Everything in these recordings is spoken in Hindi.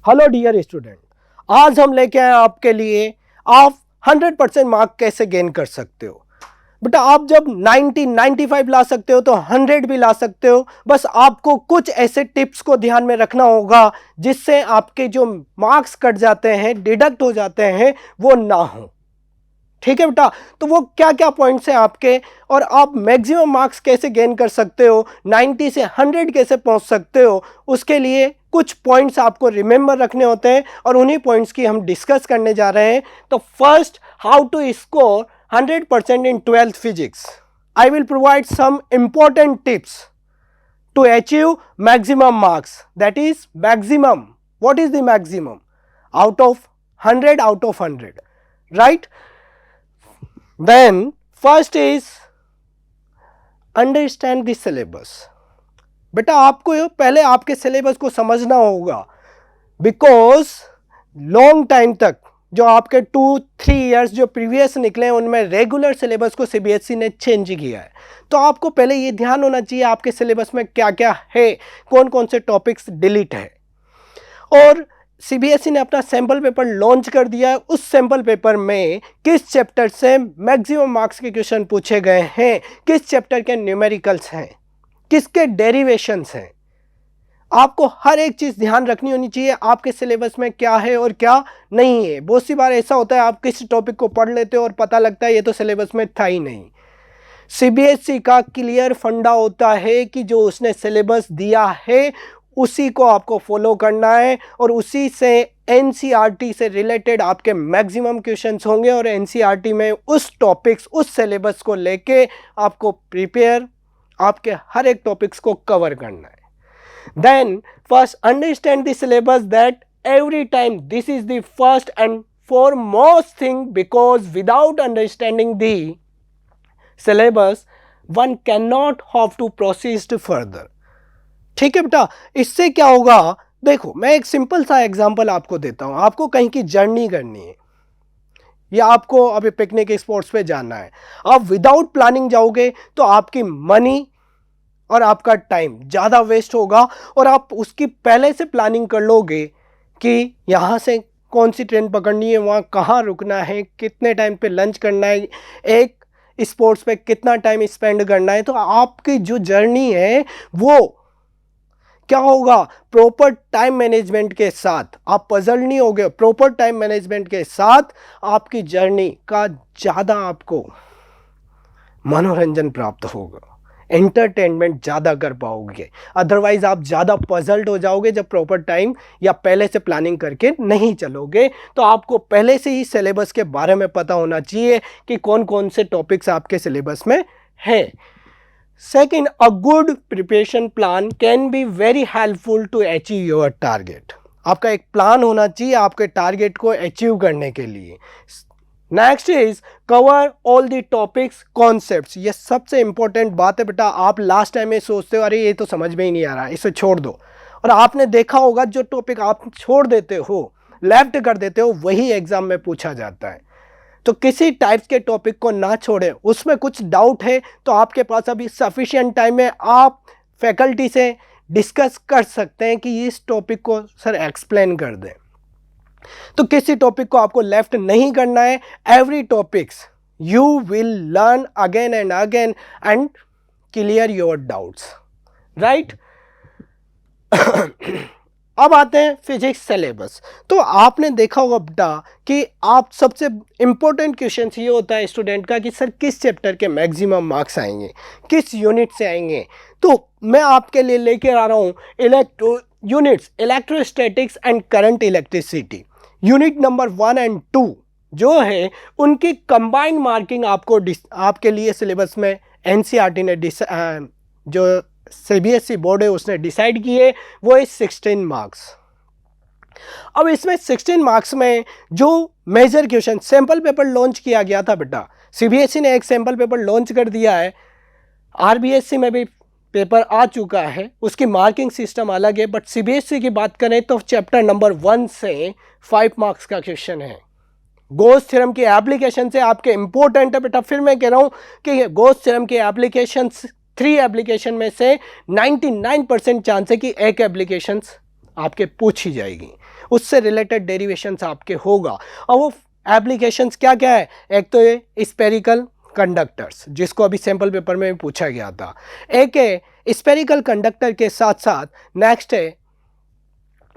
हेलो डियर स्टूडेंट, आज हम लेके आए आपके लिए आप 100% मार्क कैसे गेन कर सकते हो। बेटा आप जब 90, 95 ला सकते हो तो 100 भी ला सकते हो। बस आपको कुछ ऐसे टिप्स को ध्यान में रखना होगा जिससे आपके जो मार्क्स कट जाते हैं, डिडक्ट हो जाते हैं, वो ना हो। ठीक है बेटा, तो वो क्या क्या पॉइंट्स हैं आपके, और आप मैक्सिमम मार्क्स कैसे गेन कर सकते हो, 90 से 100 कैसे पहुंच सकते हो, उसके लिए कुछ पॉइंट्स आपको रिमेंबर रखने होते हैं और उन्हीं पॉइंट्स की हम डिस्कस करने जा रहे हैं। तो first, how to score 100% in 12th physics. I will provide some important tips to achieve maximum marks. That is maximum. What is the maximum? Out of 100, out of 100, right? Then first is understand the syllabus. बेटा आपको पहले आपके सिलेबस को समझना होगा, बिकॉज लॉन्ग टाइम तक जो आपके 2-3 इयर्स जो प्रीवियस निकले हैं उनमें रेगुलर सिलेबस को सीबीएसई ने चेंज किया है। तो आपको पहले ये ध्यान होना चाहिए आपके सिलेबस में क्या क्या है, कौन कौन से टॉपिक्स डिलीट है। और सीबीएसई ने अपना सैम्पल पेपर लॉन्च कर दिया है। उस सैम्पल पेपर में किस चैप्टर से मैक्सिमम मार्क्स के क्वेश्चन पूछे गए हैं, किस चैप्टर के न्यूमेरिकल्स हैं, किसके डेरिवेशंस हैं, आपको हर एक चीज़ ध्यान रखनी होनी चाहिए आपके सिलेबस में क्या है और क्या नहीं है। बहुत सी बार ऐसा होता है आप किसी टॉपिक को पढ़ लेते हो और पता लगता है ये तो सिलेबस में था ही नहीं। सीबीएसई का क्लियर फंडा होता है कि जो उसने सिलेबस दिया है उसी को आपको फॉलो करना है और उसी से एनसीईआरटी से रिलेटेड आपके मैक्सिमम क्वेश्चंस होंगे और एनसीईआरटी में उस टॉपिक्स, उस सिलेबस को लेके आपको प्रिपेयर, आपके हर एक टॉपिक्स को कवर करना है। Then first understand the syllabus, that every time this is the first and foremost thing, because without understanding the syllabus one cannot hope to proceed further. ठीक है बेटा, इससे क्या होगा, देखो मैं एक सिंपल सा एग्जांपल आपको देता हूं। आपको कहीं की जर्नी करनी है या आपको अभी पिकनिक स्पॉट्स पे जाना है, आप विदाउट प्लानिंग जाओगे तो आपकी मनी और आपका टाइम ज़्यादा वेस्ट होगा। और आप उसकी पहले से प्लानिंग कर लोगे कि यहाँ से कौन सी ट्रेन पकड़नी है, वहाँ कहाँ रुकना है, कितने टाइम पे लंच करना है, एक स्पोर्ट्स पे कितना टाइम स्पेंड करना है, तो आपकी जो जर्नी है वो क्या होगा, प्रॉपर टाइम मैनेजमेंट के साथ आप पजल नहीं होगे। प्रॉपर टाइम मैनेजमेंट के साथ आपकी जर्नी का ज़्यादा आपको मनोरंजन प्राप्त होगा, एंटरटेनमेंट ज़्यादा कर पाओगे। अदरवाइज आप ज़्यादा पजल्ड हो जाओगे जब प्रॉपर टाइम या पहले से प्लानिंग करके नहीं चलोगे। तो आपको पहले से ही सिलेबस के बारे में पता होना चाहिए कि कौन कौन से टॉपिक्स आपके सिलेबस में है। Second, a good preparation plan can be very helpful to achieve your target. आपका एक प्लान होना चाहिए आपके टारगेट को अचीव करने के लिए। Next is cover all the topics concepts. ये सबसे इंपॉर्टेंट बात है बेटा। आप लास्ट टाइम में सोचते हो अरे ये तो समझ में ही नहीं आ रहा, इसे छोड़ दो, और आपने देखा होगा जो टॉपिक आप छोड़ देते हो, लेफ्ट कर देते हो, वही एग्जाम में पूछा जाता है। तो किसी टाइप्स के टॉपिक को ना छोड़े। उसमें कुछ डाउट है तो आपके पास अभी सफिशिएंट टाइम है, आप फैकल्टी से डिस्कस कर सकते हैं कि इस टॉपिक को सर एक्सप्लेन कर दें। तो किसी टॉपिक को आपको लेफ्ट नहीं करना है। Every topics you will learn again and again and clear your doubts, right. अब आते हैं फिजिक्स सिलेबस। तो आपने देखा होगा बेटा कि आप सबसे इंपॉर्टेंट क्वेश्चन ये होता है स्टूडेंट का कि सर किस चैप्टर के मैक्सिमम मार्क्स आएंगे, किस यूनिट से आएंगे। तो मैं आपके लिए लेके आ रहा हूँ units electrostatics and current electricity. Unit number 1 और 2 जो है उनकी कंबाइंड मार्किंग आपको आपके लिए सिलेबस में एनसीईआरटी ने जो सीबीएसई बोर्ड है उसने डिसाइड किए, वो है 16 मार्क्स। अब इसमें 16 मार्क्स में जो major question, sample paper launch किया गया था बेटा, सीबीएसई ने एक सैम्पल पेपर लॉन्च कर दिया है, आरबीएसई में भी पेपर आ चुका है, उसकी मार्किंग सिस्टम अलग है। बट सीबीएसई की बात करें तो चैप्टर नंबर 1 से 5 मार्क्स का क्वेश्चन है। गॉस थ्योरम की एप्लीकेशन से आपके इंपॉर्टेंट है बेटा। फिर मैं कह रहा हूँ कि गॉस थ्योरम की एप्लीकेशन 3 एप्लीकेशन में से 99% चांस है कि एक एप्लीकेशंस आपके पूछी जाएगी। उससे रिलेटेड डेरिवेशंस आपके होगा। और वो एप्लीकेशंस क्या क्या है, एक तो ये स्पेरिकल कंडक्टर्स जिसको अभी सैम्पल पेपर में भी पूछा गया था, एक है स्पेरिकल कंडक्टर के साथ साथ नेक्स्ट है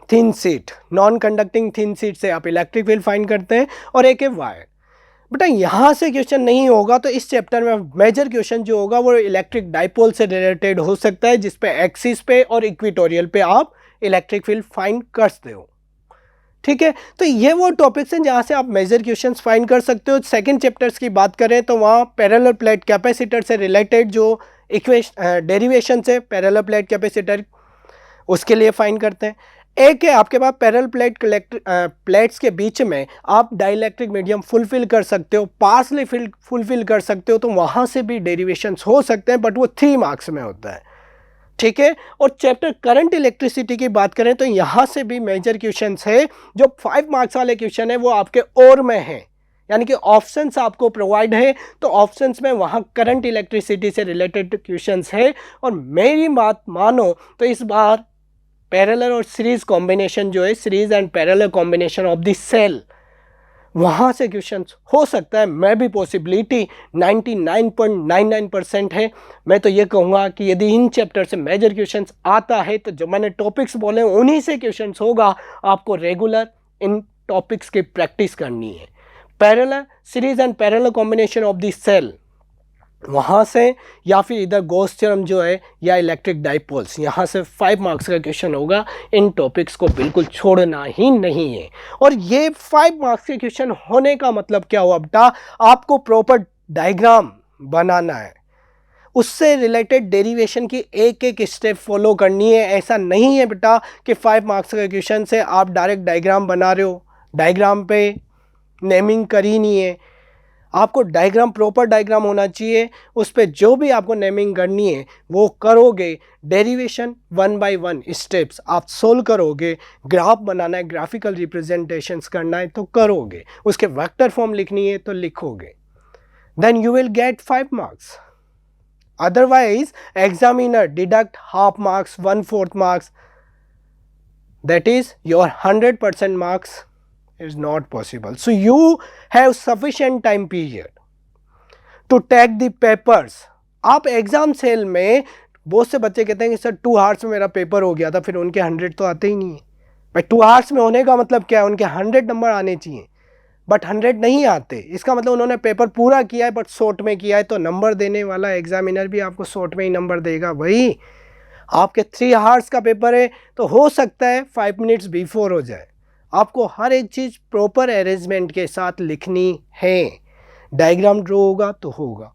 thin sheet, non conducting thin sheet से आप इलेक्ट्रिक फील्ड फाइंड करते हैं, और एक है वायर। बेटा यहाँ से क्वेश्चन नहीं होगा तो इस चैप्टर में मेजर क्वेश्चन जो होगा वो इलेक्ट्रिक डाइपोल से रिलेटेड हो सकता है, जिस पे एक्सिस पे और इक्वेटोरियल पे आप इलेक्ट्रिक फील्ड फाइंड करते हो। ठीक है, तो ये वो टॉपिक्स हैं जहाँ से आप मेजर क्वेश्चंस फाइंड कर सकते हो। सेकंड चैप्टर्स की बात करें तो वहाँ पैरेलल प्लेट कैपेसिटर से रिलेटेड जो डेरिवेशन है पैरेलल प्लेट कैपेसिटर, उसके लिए फाइंड करते हैं। एक है आपके पास पैरेलल प्लेट्स के बीच में आप डाइलेक्ट्रिक मीडियम फुलफिल कर सकते हो, पार्सली फुलफिल कर सकते हो, तो वहाँ से भी डेरिवेशंस हो सकते हैं, बट वो 3 मार्क्स में होता है। ठीक है, और चैप्टर करंट इलेक्ट्रिसिटी की बात करें तो यहाँ से भी मेजर क्वेश्चंस है। जो 5 मार्क्स वाले क्वेश्चन है वो आपके और में है, यानी कि ऑप्शंस आपको प्रोवाइड है, तो ऑप्शंस में वहाँ करंट इलेक्ट्रिसिटी से रिलेटेड क्वेश्चंस है। और मेरी बात मानो तो इस बार पैरेलल और सीरीज कॉम्बिनेशन जो है, series and parallel combination of the cell, वहाँ से क्वेश्चंस हो सकता है। मैं भी पॉसिबिलिटी 99.99% है। मैं तो ये कहूँगा कि यदि इन चैप्टर से मेजर क्वेश्चंस आता है तो जो मैंने टॉपिक्स बोले उन्हीं से क्वेश्चंस होगा। आपको रेगुलर इन टॉपिक्स की प्रैक्टिस करनी है। Parallel series and parallel combination of the cell, वहाँ से, या फिर इधर गॉस थ्योरम जो है, या इलेक्ट्रिक डाइपोल्स, यहाँ से 5 मार्क्स का क्वेश्चन होगा। इन टॉपिक्स को बिल्कुल छोड़ना ही नहीं है। और ये 5 मार्क्स के क्वेश्चन होने का मतलब क्या हुआ बेटा, आपको प्रॉपर डायग्राम बनाना है, उससे रिलेटेड डेरिवेशन की एक एक स्टेप फॉलो करनी है। ऐसा नहीं है बेटा कि 5 मार्क्स का क्वेश्चन से आप डायरेक्ट डायग्राम बना रहे हो, डायग्राम पे नेमिंग करी नहीं है। आपको डायग्राम, प्रॉपर डायग्राम होना चाहिए, उस पर जो भी आपको नेमिंग करनी है वो करोगे। डेरिवेशन 1 बाय 1 स्टेप्स आप सोल्व करोगे। ग्राफ बनाना है, ग्राफिकल रिप्रेजेंटेशंस करना है तो करोगे। उसके वेक्टर फॉर्म लिखनी है तो लिखोगे, then you will get 5 marks. Otherwise examiner deduct half marks, 1/4 marks, that is your 100% marks is not possible. So you have sufficient time period to take the papers. आप एग्जाम सेल में, बहुत से बच्चे कहते हैं कि सर 2 आवर्स में मेरा पेपर हो गया था, फिर उनके 100 तो आते ही नहीं है। भाई 2 आवर्स में होने का मतलब क्या है, उनके 100 नंबर आने चाहिए, बट 100 नहीं आते। इसका मतलब उन्होंने पेपर पूरा किया है बट शॉर्ट में किया है, तो नंबर देने वाला एग्जामिनर भी आपको शॉर्ट में ही नंबर देगा। भाई आपके 3 आवर्स का पेपर है तो हो सकता है 5 मिनट्स बिफोर हो जाए। आपको हर एक चीज़ प्रॉपर अरेंजमेंट के साथ लिखनी है। डायग्राम ड्रॉ होगा तो होगा।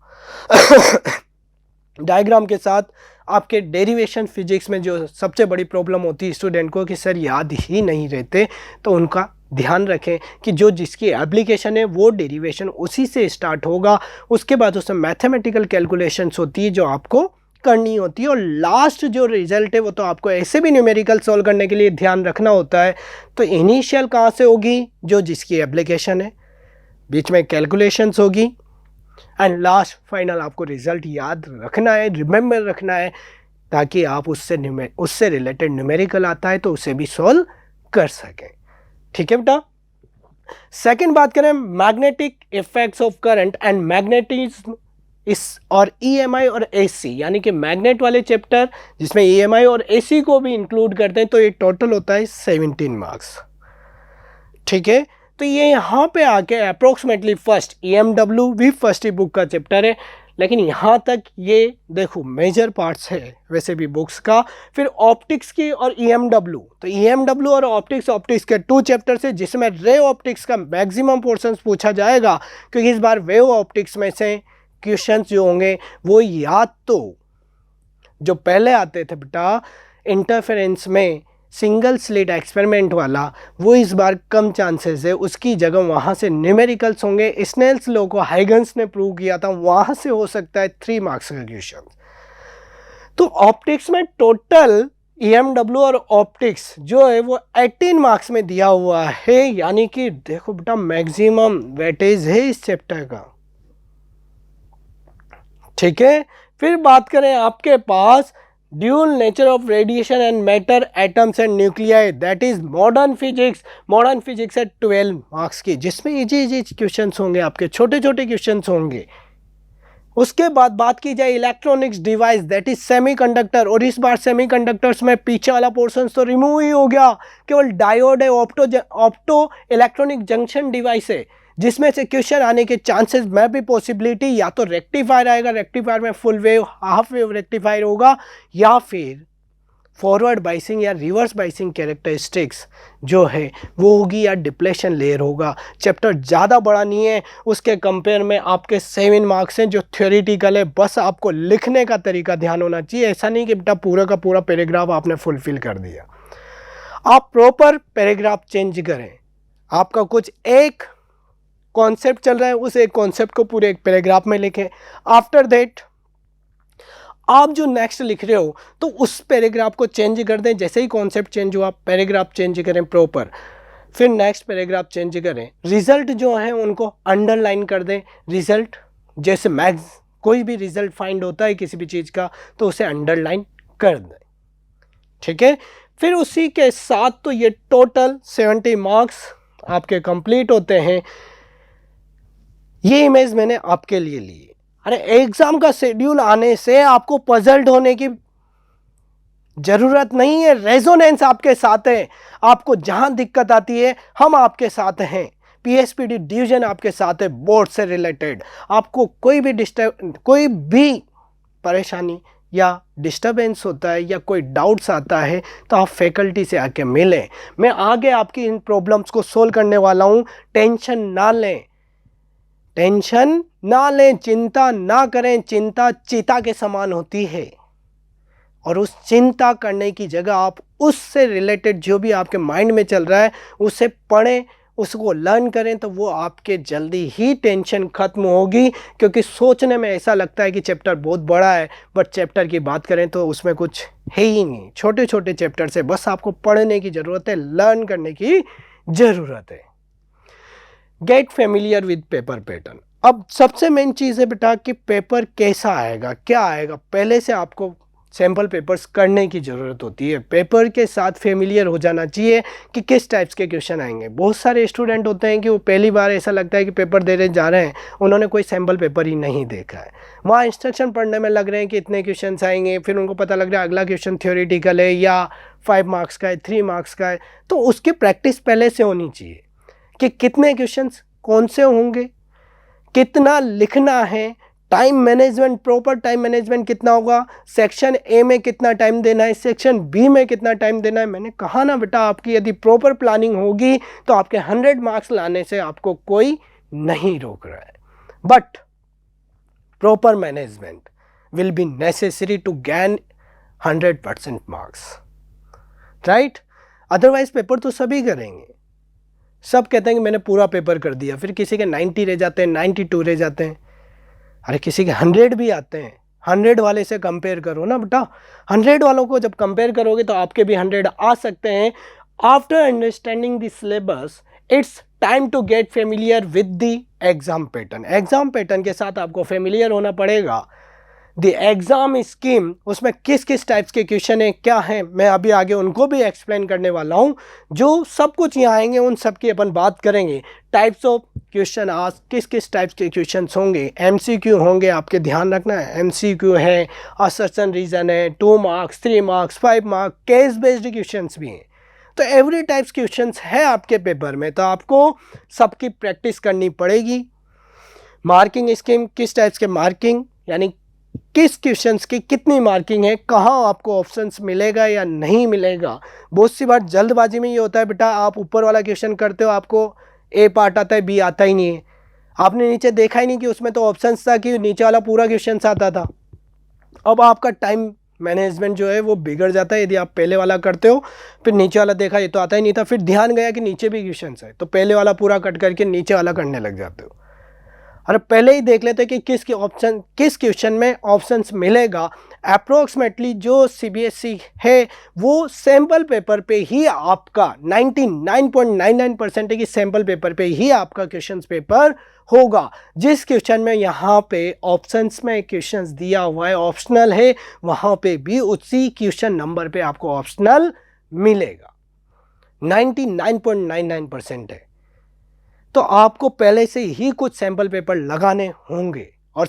डायग्राम के साथ आपके डेरिवेशन फिजिक्स में जो सबसे बड़ी प्रॉब्लम होती है स्टूडेंट को कि सर याद ही नहीं रहते, तो उनका ध्यान रखें कि जो जिसकी एप्लीकेशन है वो डेरिवेशन उसी से स्टार्ट होगा। उसके बाद उसमें मैथमेटिकल कैलकुलेशंस होती है जो आपको करनी होती है, और लास्ट जो रिजल्ट है वो तो आपको ऐसे भी न्यूमेरिकल सॉल्व करने के लिए ध्यान रखना होता है। तो इनिशियल कहाँ से होगी, जो जिसकी एप्लीकेशन है, बीच में कैलकुलेशंस होगी, एंड लास्ट फाइनल आपको रिजल्ट याद रखना है, रिमेंबर रखना है, ताकि आप उससे रिलेटेड न्यूमेरिकल आता है तो उसे भी सॉल्व कर सकें। ठीक है बेटा। सेकेंड बात करें magnetic effects of current and magnetism इस और EMI और AC, यानी कि मैग्नेट वाले चैप्टर जिसमें EMI और AC को भी इंक्लूड करते हैं, तो ये टोटल होता है 17 मार्क्स। ठीक है, तो ये यहाँ पे आके अप्रोक्सीमेटली फर्स्ट EMW भी फर्स्ट ही बुक का चैप्टर है, लेकिन यहाँ तक ये देखो मेजर पार्ट्स है वैसे भी बुक्स का। फिर ऑप्टिक्स की और EMW, तो EMW और ऑप्टिक्स के 2 चैप्टर्स है, जिसमें रे ऑप्टिक्स का मैक्सिमम पोर्शन पूछा जाएगा, क्योंकि इस बार वेव ऑप्टिक्स में से क्वेश्चंस जो होंगे वो याद तो जो पहले आते थे बेटा इंटरफेरेंस में सिंगल स्लिट एक्सपेरिमेंट वाला, वो इस बार कम चांसेस है। उसकी जगह वहाँ से न्यूमेरिकल्स होंगे। स्नेल्स लॉ को हाइगन्स ने प्रूव किया था, वहाँ से हो सकता है 3 मार्क्स का क्वेश्चन। तो ऑप्टिक्स में टोटल EMW और ऑप्टिक्स जो है वो 18 मार्क्स में दिया हुआ है, यानी कि देखो बेटा मैक्सिमम वेटेज है इस चैप्टर का। ठीक है, फिर बात करें आपके पास dual nature of radiation and matter atoms and nuclei, that is modern physics. Modern physics है 12 मार्क्स की, जिसमें इजी क्वेश्चंस होंगे, आपके छोटे छोटे क्वेश्चंस होंगे। उसके बाद बात की जाए electronics device, that is semiconductor, और इस बार सेमीकंडक्टर्स में पीछे वाला पोर्शन तो रिमूव ही हो गया, केवल डायोड है, ऑप्टो इलेक्ट्रॉनिक जंक्शन डिवाइस है, जिसमें से क्वेश्चन आने के चांसेस में भी पॉसिबिलिटी या तो रेक्टिफायर आएगा, रेक्टिफायर में full wave half wave rectifier होगा, या फिर फॉरवर्ड बाइसिंग या रिवर्स बाइसिंग कैरेक्टरिस्टिक्स जो है वो होगी, या डिप्लेशन लेयर होगा। चैप्टर ज़्यादा बड़ा नहीं है, उसके कंपेयर में आपके 7 मार्क्स हैं जो थ्योरेटिकल है, बस आपको लिखने का तरीका ध्यान होना चाहिए। ऐसा नहीं कि बेटा पूरा का पूरा पैराग्राफ आपने फुलफिल कर दिया। आप प्रॉपर पैराग्राफ चेंज करें, आपका कुछ एक कॉन्सेप्ट चल रहा है, उस एक कॉन्सेप्ट को पूरे एक पैराग्राफ में लिखें। आफ्टर दैट आप जो नेक्स्ट लिख रहे हो तो उस पैराग्राफ को चेंज कर दें, जैसे ही कॉन्सेप्ट चेंज हुआ पैराग्राफ चेंज करें प्रॉपर, फिर नेक्स्ट पैराग्राफ चेंज करें। रिजल्ट जो है उनको अंडरलाइन कर दें। रिजल्ट जैसे मैथ्स कोई भी रिजल्ट फाइंड होता है किसी भी चीज़ का तो उसे अंडरलाइन कर दें, ठीक है। फिर उसी के साथ तो ये टोटल 70 मार्क्स आपके कंप्लीट होते हैं। ये इमेज मैंने आपके लिए ली। अरे एग्जाम का शेड्यूल आने से आपको पजल्ड होने की जरूरत नहीं है, रेजोनेंस आपके साथ है। आपको जहां दिक्कत आती है हम आपके साथ हैं, पीएसपीडी डिवीजन आपके साथ है, बोर्ड से रिलेटेड। आपको कोई भी परेशानी या डिस्टर्बेंस होता है या कोई डाउट्स आता है तो आप फैकल्टी से आके मिलें। मैं आगे आपकी इन प्रॉब्लम्स को सोल्व करने वाला हूं। टेंशन ना लें, टेंशन ना लें, चिंता ना करें। चिंता चीता के समान होती है, और उस चिंता करने की जगह आप उससे रिलेटेड जो भी आपके माइंड में चल रहा है उसे पढ़ें, उसको लर्न करें, तो वो आपके जल्दी ही टेंशन खत्म होगी। क्योंकि सोचने में ऐसा लगता है कि चैप्टर बहुत बड़ा है, बट चैप्टर की बात करें तो उसमें कुछ है ही नहीं। छोटे छोटे चैप्टर से बस आपको पढ़ने की ज़रूरत है, लर्न करने की ज़रूरत है। Gate familiar with paper pattern. अब सबसे मेन चीज़ है बेटा कि पेपर कैसा आएगा, क्या आएगा, पहले से आपको सैम्पल पेपर्स करने की ज़रूरत होती है। पेपर के साथ फेमिलियर हो जाना चाहिए कि किस टाइप्स के क्वेश्चन आएंगे। बहुत सारे स्टूडेंट होते हैं कि वो पहली बार ऐसा लगता है कि पेपर देने जा रहे हैं, उन्होंने कोई सैम्पल पेपर ही नहीं देखा है, वहाँ इंस्ट्रक्शन पढ़ने में लग रहे हैं कि इतने क्वेश्चन आएंगे, फिर उनको पता लग रहा है अगला क्वेश्चन थ्योरेटिकल है या 5 मार्क्स का है, 3 मार्क्स का है। तो उसकी प्रैक्टिस पहले से होनी चाहिए कि कितने क्वेश्चंस कौन से होंगे, कितना लिखना है, time management, proper time management कितना होगा, सेक्शन ए में कितना टाइम देना है, सेक्शन बी में कितना टाइम देना है। मैंने कहा ना बेटा, आपकी यदि प्रॉपर प्लानिंग होगी तो आपके 100 मार्क्स लाने से आपको कोई नहीं रोक रहा है। But proper management will be necessary to gain 100% marks, right. Otherwise paper तो सभी करेंगे, सब कहते हैं कि मैंने पूरा पेपर कर दिया, फिर किसी के 90 रह जाते हैं, 92 रह जाते हैं। अरे किसी के 100 भी आते हैं, 100 वाले से कंपेयर करो ना बेटा। 100 वालों को जब कंपेयर करोगे तो आपके भी 100 आ सकते हैं। After understanding the syllabus it's time to get familiar with the exam pattern. Exam pattern के साथ आपको फेमिलियर होना पड़ेगा। द एग्ज़ाम स्कीम, उसमें किस किस टाइप्स के क्वेश्चन हैं, क्या हैं, मैं अभी आगे उनको भी एक्सप्लेन करने वाला हूं। जो सब कुछ यहाँ आएंगे उन सब की अपन बात करेंगे। टाइप्स ऑफ क्वेश्चन आज किस किस टाइप्स के क्वेश्चन होंगे, एमसीक्यू होंगे, आपके ध्यान रखना है। एमसीक्यू है, असर्शन रीजन है, 2 marks, 3 marks, 5 marks, case based question भी हैं। तो एवरी टाइप्स क्वेश्चन है आपके पेपर में, तो आपको सबकी प्रैक्टिस करनी पड़ेगी। मार्किंग स्कीम, किस टाइप्स के मार्किंग, यानी किस क्वेश्चंस की कितनी मार्किंग है, कहाँ आपको ऑप्शंस मिलेगा या नहीं मिलेगा। बहुत सी बार जल्दबाजी में ये होता है बेटा, आप ऊपर वाला क्वेश्चन करते हो, आपको ए पार्ट आता है, बी आता ही नहीं है। आपने नीचे देखा ही नहीं कि उसमें तो ऑप्शंस था कि नीचे वाला पूरा क्वेश्चन आता था। अब आपका टाइम मैनेजमेंट जो है वो बिगड़ जाता है। यदि आप पहले वाला करते हो, फिर नीचे वाला देखा ये तो आता ही नहीं था, फिर ध्यान गया कि नीचे भी क्वेश्चन है, तो पहले वाला पूरा कट करके नीचे वाला करने लग जाते हो। अरे पहले ही देख लेते कि किस क्वेश्चन में ऑप्शंस मिलेगा, अप्रोक्सीमेटली जो सीबीएसई है वो सैम्पल पेपर पे ही आपका 99.99% है कि सैम्पल पेपर पे ही आपका क्वेश्चन पेपर होगा। जिस क्वेश्चन में यहाँ पे ऑप्शंस में क्वेश्चंस दिया हुआ है ऑप्शनल है, वहाँ पे भी उसी क्वेश्चन नंबर पे आपको ऑप्शनल मिलेगा। 99.99% है। तो आपको पहले से ही कुछ सैंपल पेपर लगाने होंगे। और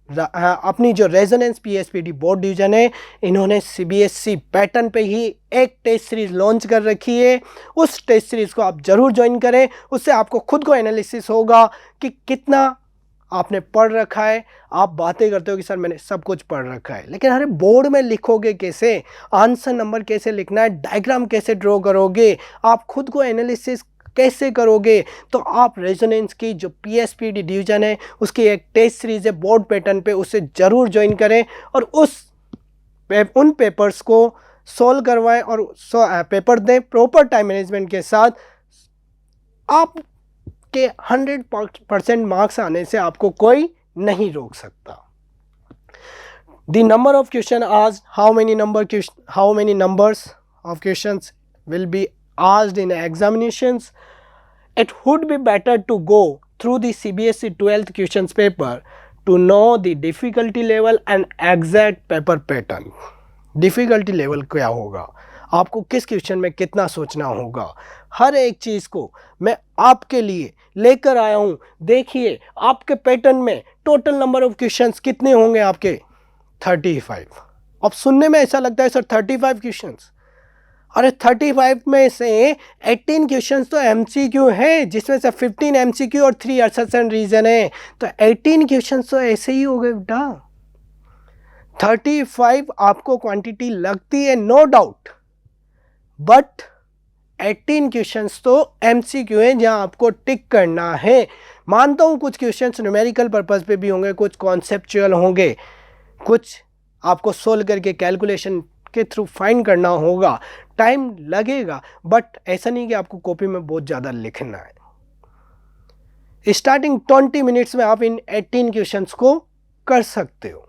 अपनी जो रेजोनेंस पीएसपीडी बोर्ड डिवीजन है, इन्होंने सीबीएसई पैटर्न पे ही एक टेस्ट सीरीज लॉन्च कर रखी है। उस टेस्ट सीरीज को आप जरूर ज्वाइन करें, उससे आपको खुद को एनालिसिस होगा कि कितना आपने पढ़ रखा है। आप बातें करते हो कि सर मैंने सब कुछ पढ़ रखा है, लेकिन अरे बोर्ड में लिखोगे कैसे, आंसर नंबर कैसे लिखना है, डायग्राम कैसे ड्रॉ करोगे, आप खुद को एनालिसिस कैसे करोगे। तो आप रेजोनेंस की जो पीएसपीडी डिवीजन है उसकी एक टेस्ट सीरीज है बोर्ड पैटर्न पे, उसे ज़रूर ज्वाइन करें और उन पेपर्स को सॉल्व करवाएं और पेपर दें प्रॉपर टाइम मैनेजमेंट के साथ। आपके 100% मार्क्स आने से आपको कोई नहीं रोक सकता। The number of question asked, how many numbers of questions will be asked in examinations. It would be better to go through the CBSE 12th questions paper to know the difficulty level and exact paper pattern. Difficulty level क्या होगा, आपको किस क्वेश्चन में कितना सोचना होगा, हर एक चीज़ को मैं आपके लिए लेकर आया हूँ। देखिए आपके पैटर्न में टोटल नंबर ऑफ क्वेश्चंस कितने होंगे आपके 35। अब सुनने में ऐसा लगता है सर 35 क्वेश्चंस, अरे 35 में से 18 क्वेश्चंस तो एमसीक्यू है, जिसमें से 15 एमसीक्यू और 3 असर्शन रीजन है, तो 18 क्वेश्चंस तो ऐसे ही हो गए बेटा। 35 आपको क्वांटिटी लगती है नो डाउट, बट 18 क्वेश्चंस तो एमसीक्यू है जहां आपको टिक करना है। मानता हूं कुछ क्वेश्चंस न्यूमेरिकल पर्पस पे भी होंगे, कुछ कॉन्सेप्चुअल होंगे, कुछ आपको सोल्व करके कैलकुलेशन के थ्रू फाइंड करना होगा, टाइम लगेगा, बट ऐसा नहीं कि आपको कॉपी में बहुत ज़्यादा लिखना है। स्टार्टिंग 20 मिनट्स में आप इन 18 क्वेश्चंस को कर सकते हो।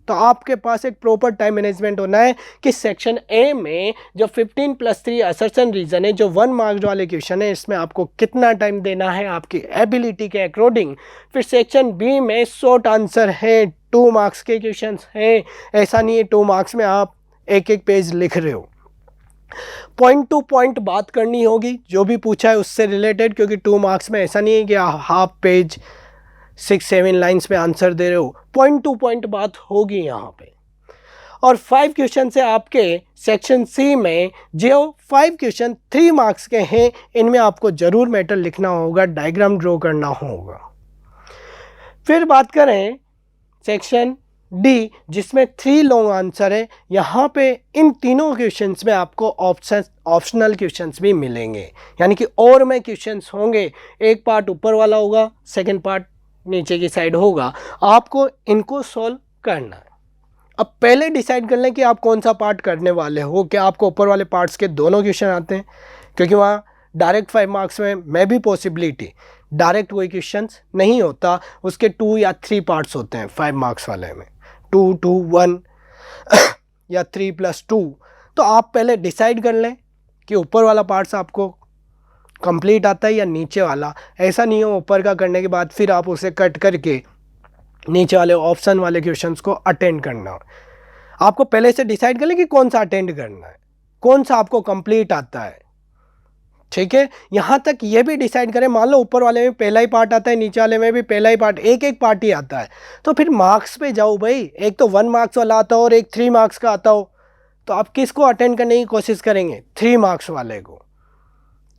तो आपके पास एक प्रॉपर टाइम मैनेजमेंट होना है कि सेक्शन ए में जो 15 + 3 असर्शन रीजन है, जो 1 मार्क्स वाले क्वेश्चन है, इसमें आपको कितना टाइम देना है आपकी एबिलिटी के अकॉर्डिंग। फिर सेक्शन बी में शॉर्ट आंसर है, 2 मार्क्स के क्वेश्चन हैं, ऐसा नहीं है 2 मार्क्स में आप एक एक पेज लिख रहे हो। पॉइंट टू पॉइंट बात करनी होगी, जो भी पूछा है उससे रिलेटेड, क्योंकि 2 मार्क्स में ऐसा नहीं है कि हाफ पेज 6-7 लाइन्स पे आंसर दे रहे हो, पॉइंट टू पॉइंट बात होगी यहाँ पे। और 5 क्वेश्चन से आपके सेक्शन सी में जो 5 क्वेश्चन 3 मार्क्स के हैं, इनमें आपको ज़रूर मैटर लिखना होगा, डायग्राम ड्रॉ करना होगा। फिर बात करें सेक्शन डी, जिसमें 3 लॉन्ग आंसर है, यहाँ पे इन तीनों क्वेश्चंस में आपको ऑप्शनल क्वेश्चंस भी मिलेंगे, यानी कि और में क्वेश्चंस होंगे। एक पार्ट ऊपर वाला होगा, सेकंड पार्ट नीचे की साइड होगा, आपको इनको सॉल्व करना है। अब पहले डिसाइड कर लें कि आप कौन सा पार्ट करने वाले हो। क्या आपको ऊपर वाले पार्ट्स के दोनों क्वेश्चन आते हैं, क्योंकि वहाँ डायरेक्ट 5 मार्क्स में भी पॉसिबिलिटी डायरेक्ट कोई क्वेश्चंस नहीं होता, उसके 2 या 3 पार्ट्स होते हैं 5 मार्क्स वाले में, 2, 2, 1 या 3 + 2। तो आप पहले डिसाइड कर लें कि ऊपर वाला पार्ट्स आपको कंप्लीट आता है या नीचे वाला। ऐसा नहीं हो ऊपर का करने के बाद फिर आप उसे कट करके नीचे वाले ऑप्शन वाले क्वेश्चंस को अटेंड करना। आपको पहले से डिसाइड कर लें कि कौन सा अटेंड करना है, कौन सा आपको कंप्लीट आता है, ठीक है। यहाँ तक ये भी डिसाइड करें, मान लो ऊपर वाले में पहला ही पार्ट आता है, नीचे वाले में भी पहला ही पार्ट, एक पार्ट ही आता है, तो फिर मार्क्स पे जाओ भाई। एक तो 1 मार्क्स वाला आता हो और एक 3 मार्क्स का आता हो, तो आप किसको अटेंड करने की कोशिश करेंगे? 3 मार्क्स वाले को,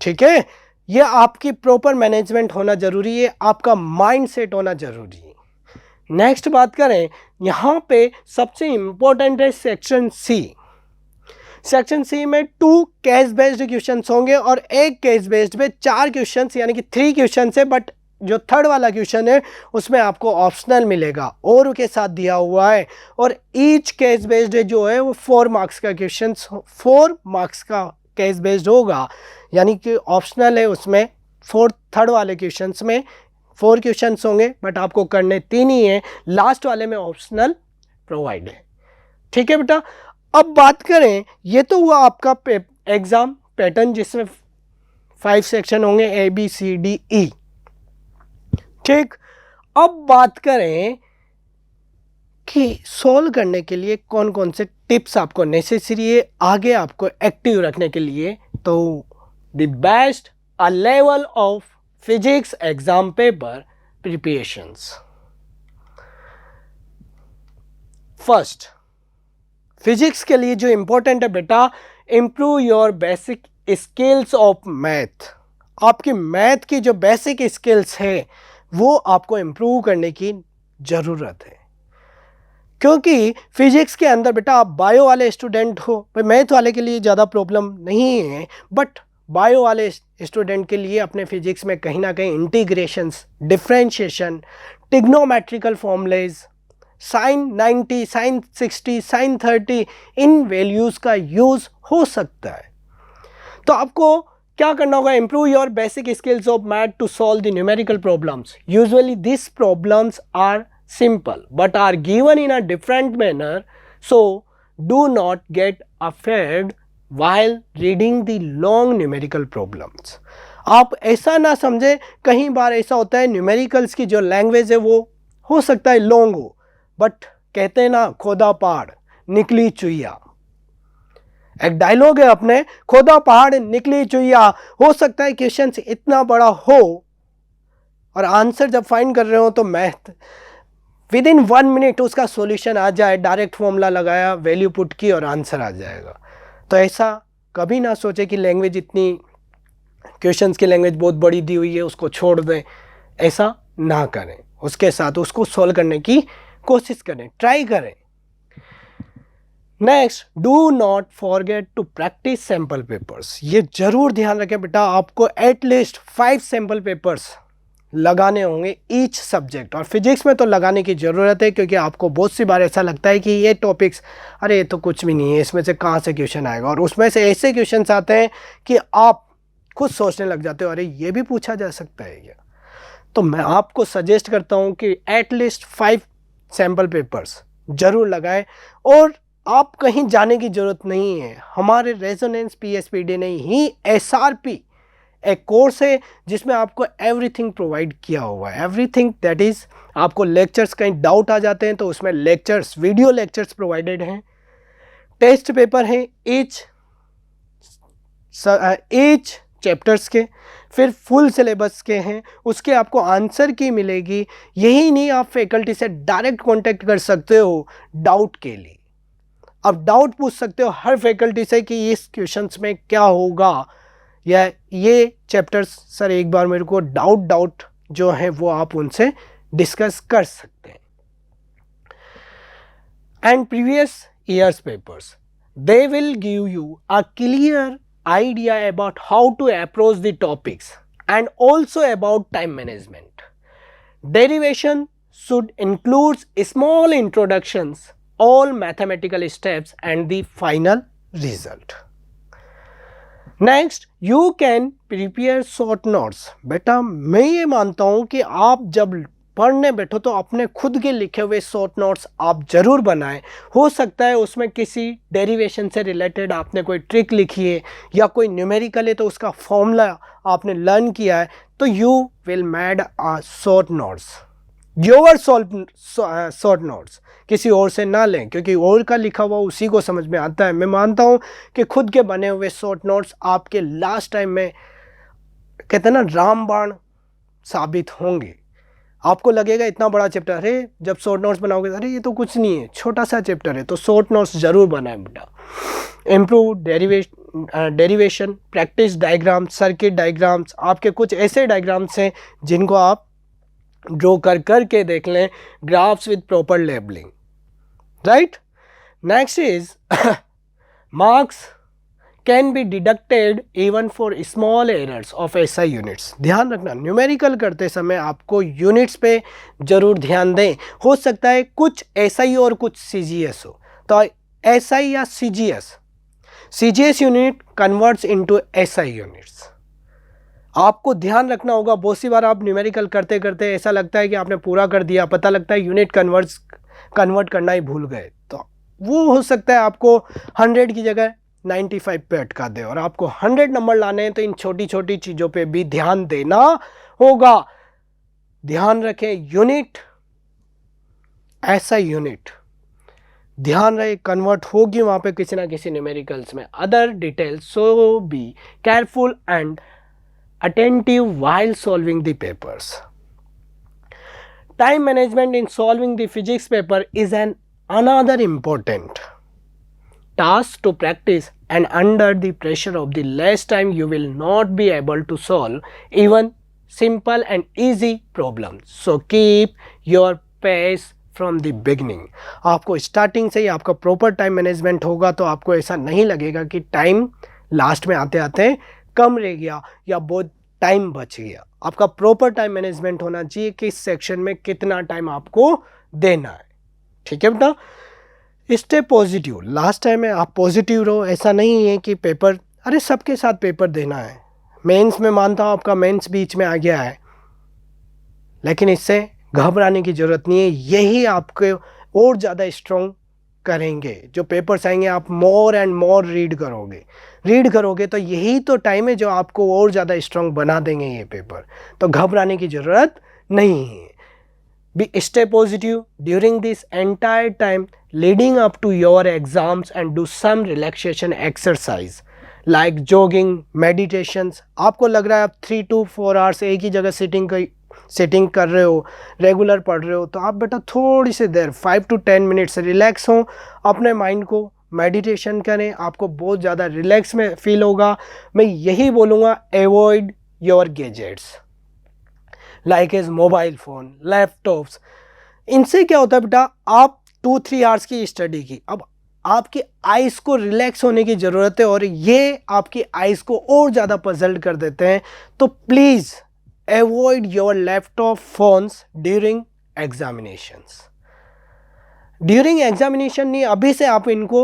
ठीक है। ये आपकी प्रॉपर मैनेजमेंट होना जरूरी है, आपका माइंड सेट होना जरूरी है। नेक्स्ट बात करें, यहाँ पे सबसे इंपॉर्टेंट है सेक्शन सी। सेक्शन सी में 2 केस बेस्ड क्वेश्चंस होंगे और एक केस बेस्ड में 4 क्वेश्चंस, यानी कि 3 क्वेश्चंस है, बट जो थर्ड वाला क्वेश्चन है उसमें आपको ऑप्शनल मिलेगा और के साथ दिया हुआ है। और ईच केस बेस्ड जो है वो 4 मार्क्स का क्वेश्चन, 4 मार्क्स का केस बेस्ड होगा, यानी कि ऑप्शनल है उसमें। थर्ड वाले क्वेश्चंस में 4 क्वेश्चंस होंगे, बट आपको करने 3 ही है, लास्ट वाले में ऑप्शनल प्रोवाइड है। ठीक है बेटा। अब बात करें, ये तो हुआ आपका एग्जाम पैटर्न जिसमें 5 सेक्शन होंगे ABCDE। ठीक, अब बात करें कि सॉल्व करने के लिए कौन कौन से टिप्स आपको नेसेसरी है आगे आपको एक्टिव रखने के लिए। तो the best a level of physics exam paper preparations. First, physics के लिए जो इंपॉर्टेंट है बेटा, improve your basic skills of math. आपकी मैथ की जो बेसिक स्किल्स है वो आपको इंप्रूव करने की ज़रूरत है, क्योंकि फिजिक्स के अंदर बेटा आप बायो वाले स्टूडेंट हो, भाई मैथ वाले के लिए ज़्यादा प्रॉब्लम नहीं है, बट बायो वाले स्टूडेंट के लिए अपने फिजिक्स में कहीं ना कहीं integrations, differentiation, trigonometrical formulas, sine 90, sine 60, sine 30 इन वैल्यूज़ का यूज़ हो सकता है। तो आपको क्या करना होगा, improve your basic skills of math to solve the numerical problems. Usually this problems are simple but are given in a different manner, so do not get affected while reading the long numerical problems। आप ऐसा ना समझे, कई बार ऐसा होता है न्यूमेरिकल्स की जो लैंग्वेज है वो हो सकता है लॉन्ग हो, बट कहते हैं ना खोदा पहाड़ निकली चुईया, एक डायलॉग है अपने, खोदा पहाड़ निकली चुईया। हो सकता है क्वेश्चन इतना बड़ा हो और आंसर जब फाइंड कर रहे हो तो मैथ विद इन 1 मिनट उसका सॉल्यूशन आ जाए, डायरेक्ट फॉर्मूला लगाया, वैल्यू पुट की और आंसर आ जाएगा। तो ऐसा कभी ना सोचे कि लैंग्वेज इतनी, क्वेश्चंस की लैंग्वेज बहुत बड़ी दी हुई है उसको छोड़ दें, ऐसा ना करें, उसके साथ उसको सॉल्व करने की कोशिश करें, ट्राई करें। Next, do not forget to practise sample papers. ये जरूर ध्यान रखें बेटा, आपको एटलीस्ट 5 सैम्पल पेपर्स लगाने होंगे ईच सब्जेक्ट, और फिजिक्स में तो लगाने की ज़रूरत है क्योंकि आपको बहुत सी बार ऐसा लगता है कि ये टॉपिक्स अरे ये तो कुछ भी नहीं है, इसमें से कहाँ से क्वेश्चन आएगा, और उसमें से ऐसे क्वेश्चंस आते हैं कि आप खुद सोचने लग जाते हो अरे ये भी पूछा जा सकता है क्या। तो मैं आपको सजेस्ट करता हूँ कि एटलीस्ट 5 सैम्पल पेपर्स ज़रूर लगाएं, और आप कहीं जाने की ज़रूरत नहीं है, हमारे रेजोनेंस PSPD ने ही SRP एक कोर्स है जिसमें आपको एवरीथिंग प्रोवाइड किया हुआ है, एवरीथिंग दैट इज़, आपको लेक्चर्स कहीं डाउट आ जाते हैं तो उसमें लेक्चर्स, वीडियो लेक्चर्स प्रोवाइडेड हैं, टेस्ट पेपर हैं ईच चैप्टर्स के, फिर फुल सिलेबस के हैं, उसके आपको आंसर की मिलेगी। यही नहीं, आप फैकल्टी से डायरेक्ट कांटेक्ट कर सकते हो डाउट के लिए, आप डाउट पूछ सकते हो हर फैकल्टी से कि इस क्वेश्चंस में क्या होगा, या ये चैप्टर्स सर एक बार मेरे को डाउट जो है वो आप उनसे डिस्कस कर सकते हैं। And previous years papers, they will give you a clear idea about how to approach the topics and also about time management. Derivation should include small introductions, all mathematical steps and the final result. Next, you can prepare short notes. बेटा मैं ये मानता हूँ कि आप जब पढ़ने बैठो तो अपने खुद के लिखे हुए शॉर्ट नोट्स आप ज़रूर बनाएं। हो सकता है उसमें किसी डेरिवेशन से रिलेटेड आपने कोई ट्रिक लिखी है या कोई न्यूमेरिकल है तो उसका फॉर्मूला आपने लर्न किया है, तो you will made a short notes, your short notes, किसी और से ना लें क्योंकि और का लिखा हुआ उसी को समझ में आता है। मैं मानता हूँ कि खुद के बने हुए शॉर्ट नोट्स आपके लास्ट टाइम में कहते हैं ना रामबाण साबित होंगे। आपको लगेगा इतना बड़ा चैप्टर, अरे जब शॉर्ट नोट्स बनाओगे अरे ये तो कुछ नहीं है, छोटा सा चैप्टर है, तो शॉर्ट नोट्स ज़रूर बनाएं बेटा। Improve derivation, practice diagrams, circuit diagrams, आपके कुछ ऐसे डायग्राम्स हैं जिनको आप ड्रॉ कर के देख लें, graphs with proper labelling, right. Next is marks can be deducted even for small errors of SI units. ध्यान रखना, न्यूमेरिकल करते समय आपको यूनिट्स पे ज़रूर ध्यान दें। हो सकता है कुछ SI और कुछ CGS हो, तो SI या CGS unit converts into SI units. आपको ध्यान रखना होगा, बहुत सी बार आप न्यूमेरिकल करते करते ऐसा लगता है कि आपने पूरा कर दिया, पता लगता है यूनिट कन्वर्ट करना ही भूल गए। तो वो हो सकता है आपको 100 की जगह 95 पे अटका दे, और आपको 100 नंबर लाने हैं तो इन छोटी छोटी चीज़ों पे भी ध्यान देना होगा। ध्यान रखें, यूनिट ऐसा यूनिट ध्यान रहे कन्वर्ट होगी वहाँ पे किसी ना किसी न्यूमेरिकल्स में। Other details, so be careful and attentive while solving the papers. Time management in solving the physics paper is another important task to practice, and under the pressure of the less time you will not be able to solve even simple and easy problems. So keep your pace from the beginning. आपको स्टार्टिंग से ही आपका प्रॉपर टाइम मैनेजमेंट होगा तो आपको ऐसा नहीं लगेगा कि टाइम लास्ट में आते आते कम रह गया या बहुत टाइम बच गया। आपका प्रॉपर टाइम मैनेजमेंट होना चाहिए कि इस सेक्शन में कितना टाइम आपको देना है। ठीक है बेटा, स्टे पॉजिटिव। लास्ट टाइम में आप पॉजिटिव रहो। ऐसा नहीं है कि पेपर, अरे सबके साथ पेपर देना है। मेंस में मानता हूँ आपका मेंस बीच में आ गया है, लेकिन इससे घबराने की ज़रूरत नहीं है। यही आपको और ज़्यादा स्ट्रॉन्ग करेंगे। जो पेपर्स आएंगे आप मोर एंड मोर रीड करोगे तो यही तो टाइम है जो आपको और ज़्यादा स्ट्रॉन्ग बना देंगे ये पेपर। तो घबराने की ज़रूरत नहीं है। Be stay positive during this entire time leading up to your exams and do some relaxation exercise like jogging, meditations. आपको लग रहा है आप 3 to 4 आवर्स एक ही जगह सिटिंग कर रहे हो, रेगुलर पढ़ रहे हो, तो आप बेटा थोड़ी सी देर 5 to 10 मिनट्स रिलैक्स हो, अपने माइंड को मेडिटेशन करें, आपको बहुत ज़्यादा रिलैक्स में फील होगा। मैं यही बोलूँगा, avoid your gadgets like as mobile phone, laptops. इनसे क्या होता है बेटा, आप 2-3 आवर्स की स्टडी की, अब आपकी आइज़ को रिलैक्स होने की ज़रूरत है और ये आपकी आइज़ को और ज़्यादा पजल्ड कर देते हैं। तो please avoid your laptop phones during examinations. During examination नहीं, अभी से आप इनको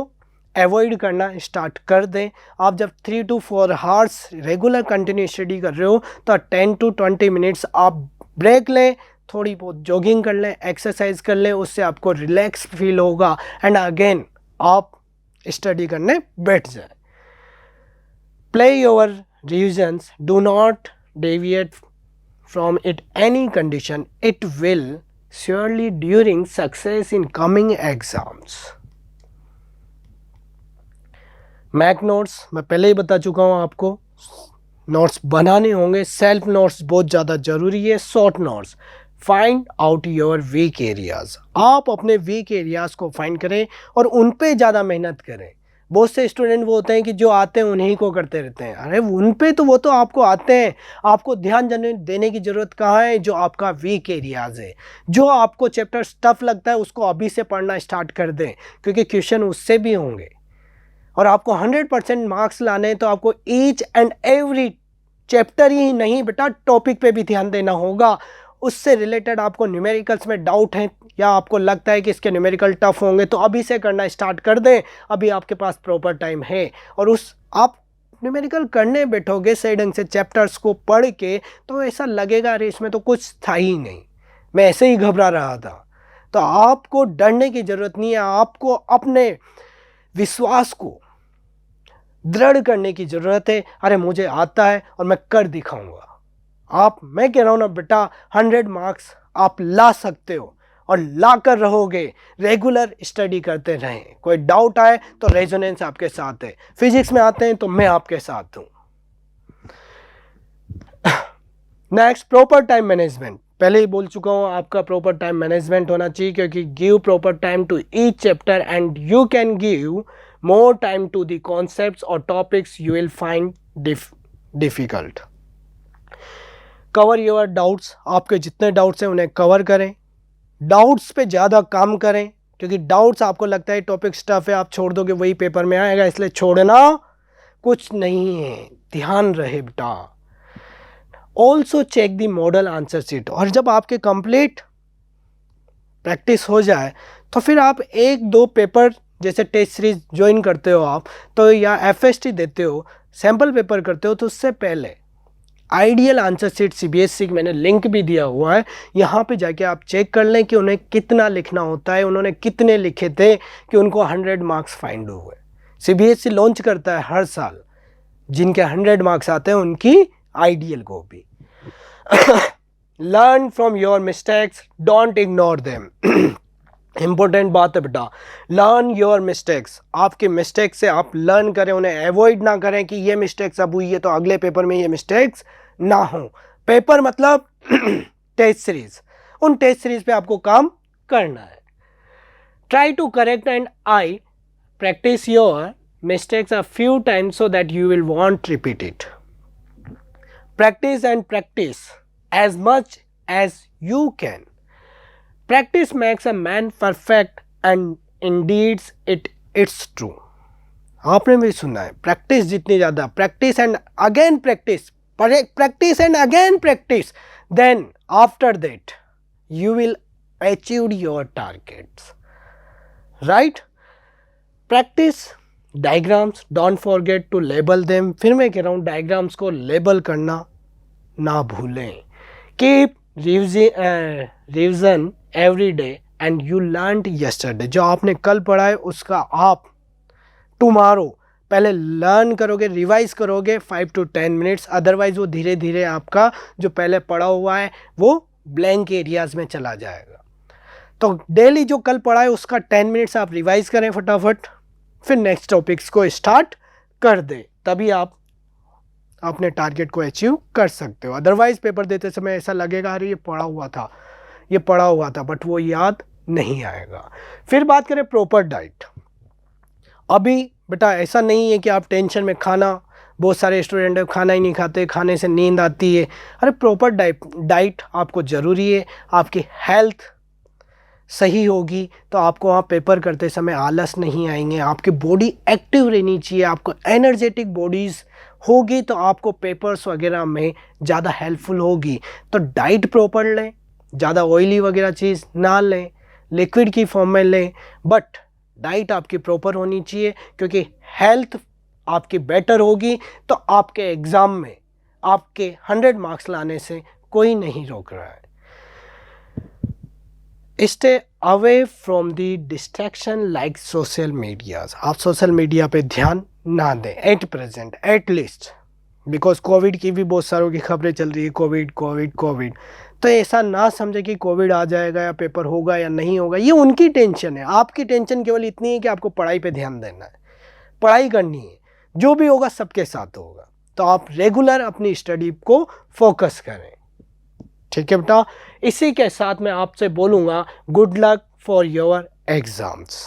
अवॉइड करना स्टार्ट कर दें। आप जब 3 to 4 hours regular continue study कर रहे हो तो 10 to 20 मिनट्स आप ब्रेक लें, थोड़ी बहुत जॉगिंग कर लें, एक्सरसाइज कर लें, उससे आपको रिलैक्स फील होगा एंड अगेन आप स्टडी करने बैठ जाए। Play your revisions, do not deviate from it any condition. It will surely during success in coming exams. Make notes मैं पहले ही बता चुका हूँ आपको, नोट्स बनाने होंगे। सेल्फ नोट्स बहुत ज़्यादा ज़रूरी है। Short notes, find out your weak areas. आप अपने वीक एरियाज़ को फाइंड करें और उन पे ज़्यादा मेहनत करें। बहुत से स्टूडेंट वो होते हैं कि जो आते हैं उन्हीं को करते रहते हैं। अरे उन पे तो वो तो आपको आते हैं, आपको ध्यान देने की ज़रूरत कहाँ है? जो आपका वीक एरियाज़ है, जो आपको चैप्टर टफ लगता है उसको अभी से पढ़ना स्टार्ट कर दें, क्योंकि क्वेश्चन उससे भी होंगे। और आपको 100% मार्क्स लाने हैं तो आपको ईच एंड एवरी चैप्टर ही नहीं बेटा, टॉपिक पे भी ध्यान देना होगा। उससे रिलेटेड आपको न्यूमेरिकल्स में डाउट है या आपको लगता है कि इसके न्यूमेरिकल टफ होंगे तो अभी से करना स्टार्ट कर दें। अभी आपके पास प्रॉपर टाइम है और आप न्यूमेरिकल करने बैठोगे सही ढंग से चैप्टर्स को पढ़ के तो ऐसा लगेगा अरे इसमें तो कुछ था ही नहीं, मैं ऐसे ही घबरा रहा था। तो आपको डरने की ज़रूरत नहीं है, आपको अपने विश्वास को दृढ़ करने की ज़रूरत है। अरे मुझे आता है और मैं कर दिखाऊंगा। मैं कह रहा हूँ ना बेटा, 100 मार्क्स आप ला सकते हो और ला कर रहोगे। रेगुलर स्टडी करते रहें। कोई डाउट आए तो रेजोनेंस आपके साथ है, फिजिक्स में आते हैं तो मैं आपके साथ हूँ। Next, proper time management. पहले ही बोल चुका हूँ आपका प्रॉपर टाइम मैनेजमेंट होना चाहिए, क्योंकि give proper time to each chapter and you can give more time to the concepts और topics you will find difficult. Cover your doubts, आपके जितने डाउट्स हैं उन्हें कवर करें। डाउट्स पे ज़्यादा काम करें, क्योंकि डाउट्स आपको लगता है टॉपिक स्टफ है, आप छोड़ दोगे वही पेपर में आएगा, इसलिए छोड़ना कुछ नहीं है, ध्यान रहे बेटा। Also check the model answer sheet. और जब आपके कंप्लीट प्रैक्टिस हो जाए तो फिर आप 1-2 पेपर जैसे टेस्ट सीरीज ज्वाइन करते हो आप तो, या FST देते हो, सैम्पल पेपर करते हो, तो उससे पहले आइडियल आंसर शीट CBSE की मैंने लिंक भी दिया हुआ है, यहाँ पे जाके आप चेक कर लें कि उन्हें कितना लिखना होता है, उन्होंने कितने लिखे थे कि उनको 100 मार्क्स फाइंड हुए। CBSE लॉन्च करता है हर साल, जिनके 100 मार्क्स आते हैं उनकी ideal copy. Learn from your mistakes, don't ignore them. Important बात है बेटा, लर्न योर मिस्टेक्स। आपके मिस्टेक से आप लर्न करें, उन्हें अवॉइड ना करें कि ये मिस्टेक्स अब हुई है तो अगले पेपर में ये मिस्टेक्स ना हो। पेपर मतलब टेस्ट सीरीज, उन टेस्ट सीरीज पे आपको काम करना है। Try to correct and I practise your mistakes a few times so that you will won't repeat it. Practice and practice as much as you can. Practice makes a man perfect and indeed it's true. आपने भी सुना है, प्रैक्टिस जितनी ज़्यादा, practice and again practice, practice and again practice, then after that you will achieve your targets. Right? Practice diagrams, don't forget to label them. फिर मैं कह रहा हूँ डायग्राम्स को लेबल करना ना भूलें। Keep revision every day and you learned yesterday. जो आपने कल पढ़ा है उसका आप टुमारो पहले लर्न करोगे, रिवाइज करोगे 5 to 10 मिनट्स, अदरवाइज वो धीरे धीरे आपका जो पहले पढ़ा हुआ है वो ब्लैंक एरियाज में चला जाएगा। तो डेली जो कल पढ़ा है उसका 10 मिनट्स आप रिवाइज करें फटाफट, फिर नेक्स्ट टॉपिक्स को स्टार्ट कर दें, तभी आप अपने टारगेट को अचीव कर सकते हो। अदरवाइज पेपर देते समय ऐसा लगेगा अरे ये पढ़ा हुआ था, बट वो याद नहीं आएगा। फिर बात करें प्रॉपर डाइट। अभी बेटा ऐसा नहीं है कि आप टेंशन में खाना, बहुत सारे स्टूडेंट खाना ही नहीं खाते, खाने से नींद आती है। अरे प्रॉपर डाइट आपको ज़रूरी है। आपकी हेल्थ सही होगी तो आपको वहाँ पेपर करते समय आलस नहीं आएंगे, आपकी बॉडी एक्टिव रहनी चाहिए, आपको एनर्जेटिक बॉडीज़ होगी तो आपको पेपर्स वगैरह में ज़्यादा हेल्पफुल होगी। तो डाइट प्रॉपर लें, ज़्यादा ऑयली वगैरह चीज़ ना लें, लिक्विड की फॉर्म में लें, बट डाइट आपकी प्रॉपर होनी चाहिए, क्योंकि हेल्थ आपकी बेटर होगी तो आपके एग्ज़ाम में आपके 100 मार्क्स लाने से कोई नहीं रोक रहा है। Stay away from the distraction like social medias. आप सोशल मीडिया पे ध्यान ना दें at present, at least, because Covid की भी बहुत सारों की खबरें चल रही है, कोविड। तो ऐसा ना समझे कि कोविड आ जाएगा या पेपर होगा या नहीं होगा, ये उनकी टेंशन है। आपकी टेंशन केवल इतनी है कि आपको पढ़ाई पे ध्यान देना है, पढ़ाई करनी है, जो भी होगा सबके साथ होगा। तो आप रेगुलर अपनी स्टडी को फोकस करें, ठीक है बेटा। इसी के साथ मैं आपसे बोलूँगा good luck for your exams.